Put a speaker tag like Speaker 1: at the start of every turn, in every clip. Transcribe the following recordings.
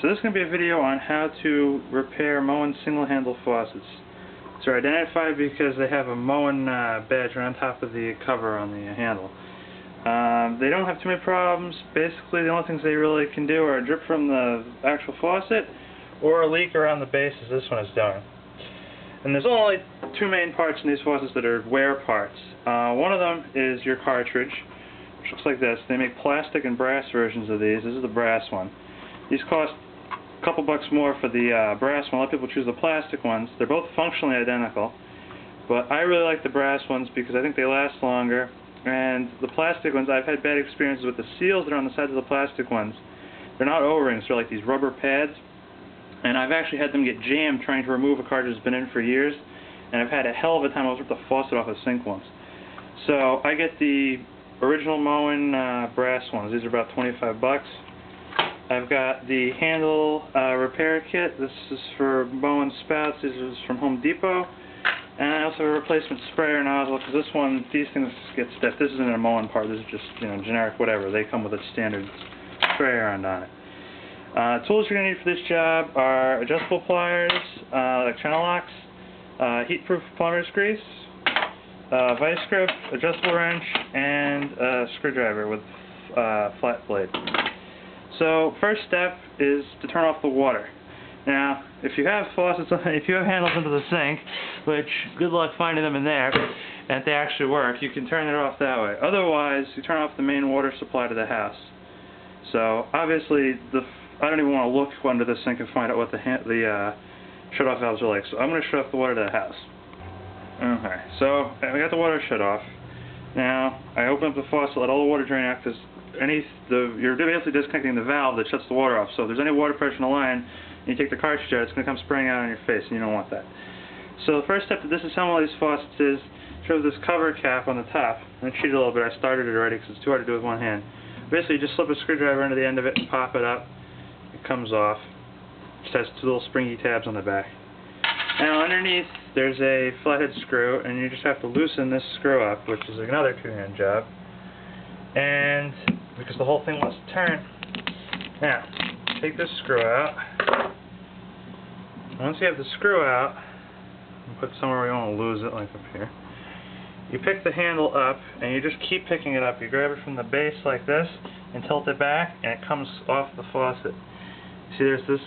Speaker 1: So this is going to be a video on how to repair Moen Single Handle faucets. They're identified because they have a Moen badge on top of the cover on the handle. They don't have too many problems. Basically, the only things they really can do are a drip from the actual faucet or a leak around the base, as this one is doing. And there's only two main parts in these faucets that are wear parts. One of them is your cartridge, which looks like this. They make plastic and brass versions of these. This is the brass one. These cost a couple bucks more for the brass one. A lot of people choose the plastic ones. They're both functionally identical, but I really like the brass ones because I think they last longer. And the plastic ones, I've had bad experiences with the seals that are on the sides of the plastic ones. They're not O-rings, they're like these rubber pads. And I've actually had them get jammed trying to remove a cartridge that's been in for years. And I've had a hell of a time. I was ripped the faucet off a sink once. So I get the original Moen brass ones. These are about 25 bucks. I've got the handle repair kit. This is for Moen spouts. This is from Home Depot. And I also have a replacement sprayer nozzle because this one, these things get stiff. This isn't a Moen part. This is just, generic whatever. They come with a standard sprayer end on it. Tools you're going to need for this job are adjustable pliers, like channel locks, heat-proof plumber's grease, vice grip, adjustable wrench, and a screwdriver with flat blade. So first step is to turn off the water. Now, if you have faucets, if you have handles into the sink, which good luck finding them in there, and if they actually work, you can turn it off that way. Otherwise, you turn off the main water supply to the house. So obviously, I don't even want to look under the sink and find out what the shut-off valves are like. So I'm going to shut off the water to the house. Okay, so I got the water shut off. Now I open up the faucet, let all the water drain out because you're basically disconnecting the valve that shuts the water off. So if there's any water pressure in the line, and you take the cartridge out, it's going to come spraying out on your face, and you don't want that. So the first step to disassemble these faucets is shove this cover cap on the top. And cheat it a little bit. I started it already because it's too hard to do with one hand. Basically, you just slip a screwdriver into the end of it and pop it up. It comes off. It just has two little springy tabs on the back. Now underneath there's a flathead screw, and you just have to loosen this screw up, which is another two-hand job. And because the whole thing wants to turn. Now, take this screw out. Once you have the screw out, put it somewhere where you won't lose it, like up here. You pick the handle up, and you just keep picking it up. You grab it from the base like this, and tilt it back, and it comes off the faucet. See, there's this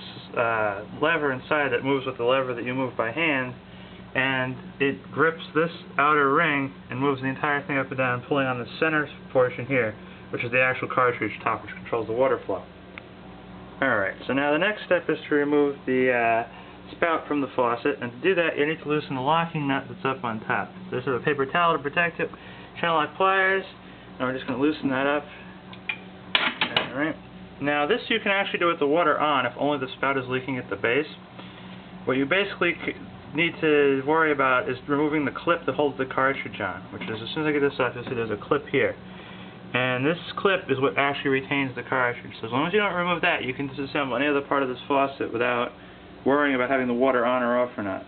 Speaker 1: lever inside that moves with the lever that you move by hand, and it grips this outer ring and moves the entire thing up and down, pulling on the center portion here, which is the actual cartridge top, which controls the water flow. Alright, so now the next step is to remove the spout from the faucet, and to do that you need to loosen the locking nut that's up on top. There's a paper towel to protect it, channel lock pliers, and we're just going to loosen that up. Alright. Now this you can actually do with the water on if only the spout is leaking at the base. What you basically need to worry about is removing the clip that holds the cartridge on, which is, as soon as I get this off, you'll see there's a clip here. And this clip is what actually retains the cartridge. So as long as you don't remove that, you can disassemble any other part of this faucet without worrying about having the water on or off or not.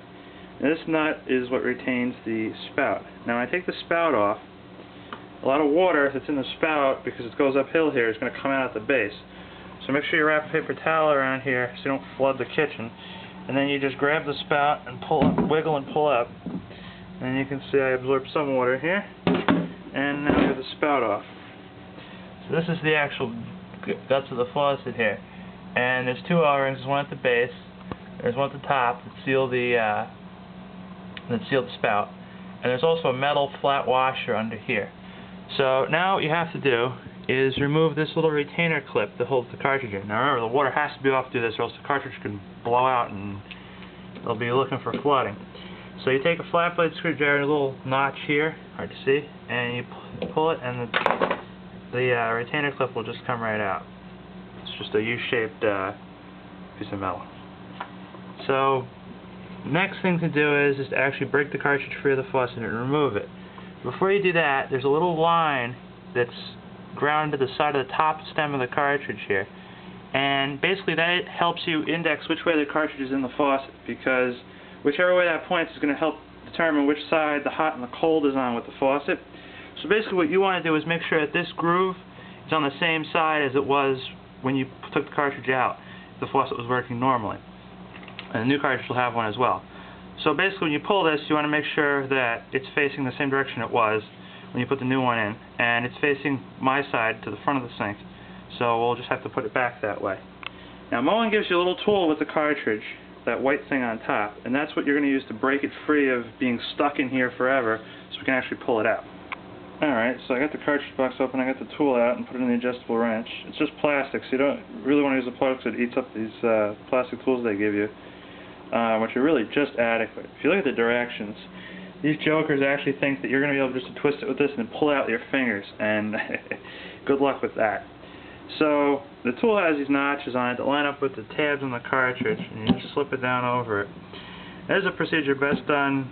Speaker 1: And this nut is what retains the spout. Now I take the spout off. A lot of water that's in the spout, because it goes uphill here, is going to come out at the base. So make sure you wrap a paper towel around here so you don't flood the kitchen. And then you just grab the spout and pull up, wiggle and pull up. And you can see I absorbed some water here. And now we have the spout off. So this is the actual guts of the faucet here. And there's two O-rings, there's one at the base, there's one at the top that seal the spout. And there's also a metal flat washer under here. So now what you have to do is remove this little retainer clip that holds the cartridge in. Now remember, the water has to be off to this or else the cartridge can blow out and they'll be looking for flooding. So you take a flat blade screwdriver, a little notch here, hard to see, and you pull it, and the retainer clip will just come right out. It's just a U-shaped piece of metal. So next thing to do is to actually break the cartridge free of the faucet and remove it. Before you do that, there's a little line that's ground to the side of the top stem of the cartridge here, and basically that helps you index which way the cartridge is in the faucet, because whichever way that points is going to help determine which side the hot and the cold is on with the faucet. So basically what you want to do is make sure that this groove is on the same side as it was when you took the cartridge out. the faucet was working normally. And the new cartridge will have one as well. So basically when you pull this, you want to make sure that it's facing the same direction it was when you put the new one in, and it's facing my side to the front of the sink. So we'll just have to put it back that way. Now Moen gives you a little tool with the cartridge, that white thing on top, and that's what you're going to use to break it free of being stuck in here forever, so we can actually pull it out. Alright, so I got the cartridge box open, I got the tool out and put it in the adjustable wrench. It's just plastic, so you don't really want to use the plug because it eats up these plastic tools they give you, which are really just adequate. If you look at the directions, these jokers actually think that you're going to be able just to twist it with this and then pull it out with your fingers, and good luck with that. So the tool has these notches on it that line up with the tabs on the cartridge, and you just slip it down over it. There's a procedure best done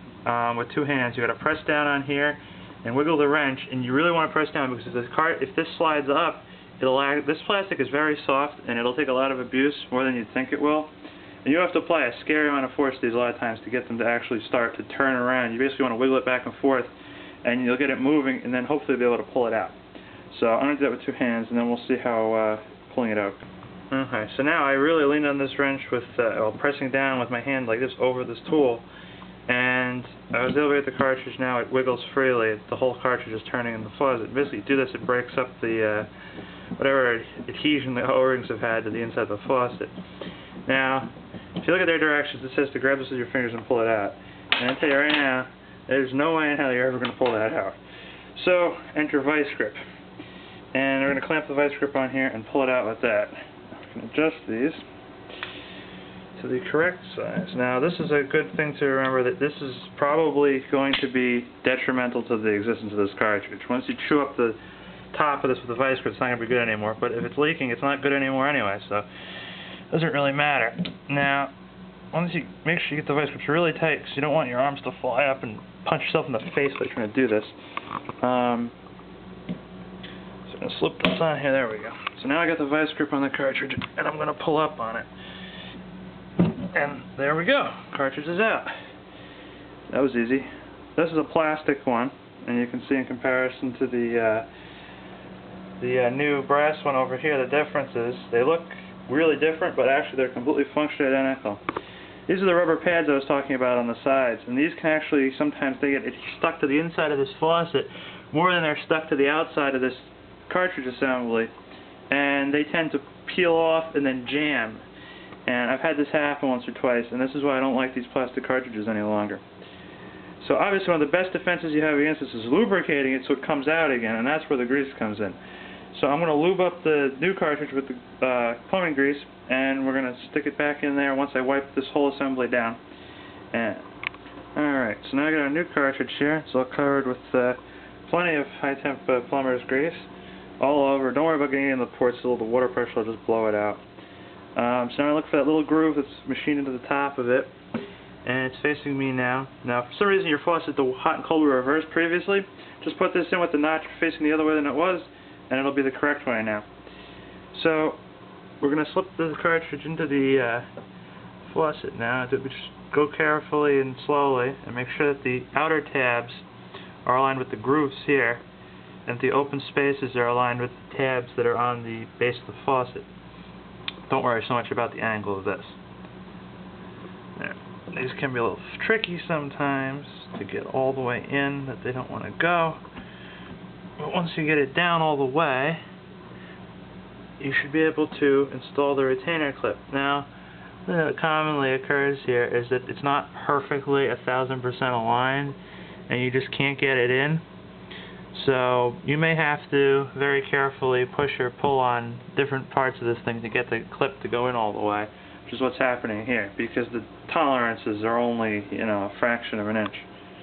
Speaker 1: with two hands. You got to press down on here and wiggle the wrench, and you really want to press down because if this slides up, this plastic is very soft and it'll take a lot of abuse, more than you'd think it will. And you have to apply a scary amount of force to these a lot of times to get them to actually start to turn around. You basically want to wiggle it back and forth, and you'll get it moving, and then hopefully be able to pull it out. So I'm going to do that with two hands, and then we'll see how pulling it out. Okay, so now I really leaned on this wrench with pressing down with my hand like this over this tool, and I was able to get the cartridge. Now it wiggles freely. The whole cartridge is turning in the faucet. Basically, you do this, it breaks up the whatever adhesion the O-rings have had to the inside of the faucet. Now, if you look at their directions, it says to grab this with your fingers and pull it out. And I tell you right now, there's no way in hell you're ever going to pull that out. So, enter vice grip. And we're going to clamp the vice grip on here and pull it out with that. We can adjust these to the correct size. Now, this is a good thing to remember, that this is probably going to be detrimental to the existence of this cartridge. Once you chew up the top of this with the vice grip, it's not going to be good anymore. But if it's leaking, it's not good anymore anyway, so it doesn't really matter. Now, once you make sure you get the vice grips really tight, because you don't want your arms to fly up and punch yourself in the face while you're trying to do this. So I'm going to slip this on here. There we go. So now I got the vice grip on the cartridge, and I'm going to pull up on it. And there we go. Cartridge is out. That was easy. This is a plastic one, and you can see in comparison to the new brass one over here, the difference is they look really different, but actually they're completely functionally identical. These are the rubber pads I was talking about on the sides, and these can actually, sometimes they get stuck to the inside of this faucet more than they're stuck to the outside of this cartridge assembly, and they tend to peel off and then jam. And I've had this happen once or twice, and this is why I don't like these plastic cartridges any longer. So obviously one of the best defenses you have against this is lubricating it so it comes out again, and that's where the grease comes in. So I'm going to lube up the new cartridge with the plumbing grease, and we're going to stick it back in there once I wipe this whole assembly down. Alright, so now I got a new cartridge here. It's all covered with plenty of high temp plumber's grease all over. Don't worry about getting in the ports, the water pressure will just blow it out. So now I look for that little groove that's machined into the top of it, and it's facing me now. Now, for some reason your faucet, the hot and cold were reversed previously. Just put this in with the notch facing the other way than it was, and it'll be the correct way now. So we're going to slip the cartridge into the faucet now. Just go carefully and slowly, and make sure that the outer tabs are aligned with the grooves here, and the open spaces are aligned with the tabs that are on the base of the faucet. Don't worry so much about the angle of this. There. These can be a little tricky sometimes to get all the way in, that they don't want to go. But once you get it down all the way, you should be able to install the retainer clip. Now, what commonly occurs here is that it's not perfectly 1000% aligned, and you just can't get it in. So you may have to very carefully push or pull on different parts of this thing to get the clip to go in all the way, which is what's happening here, because the tolerances are only, a fraction of an inch.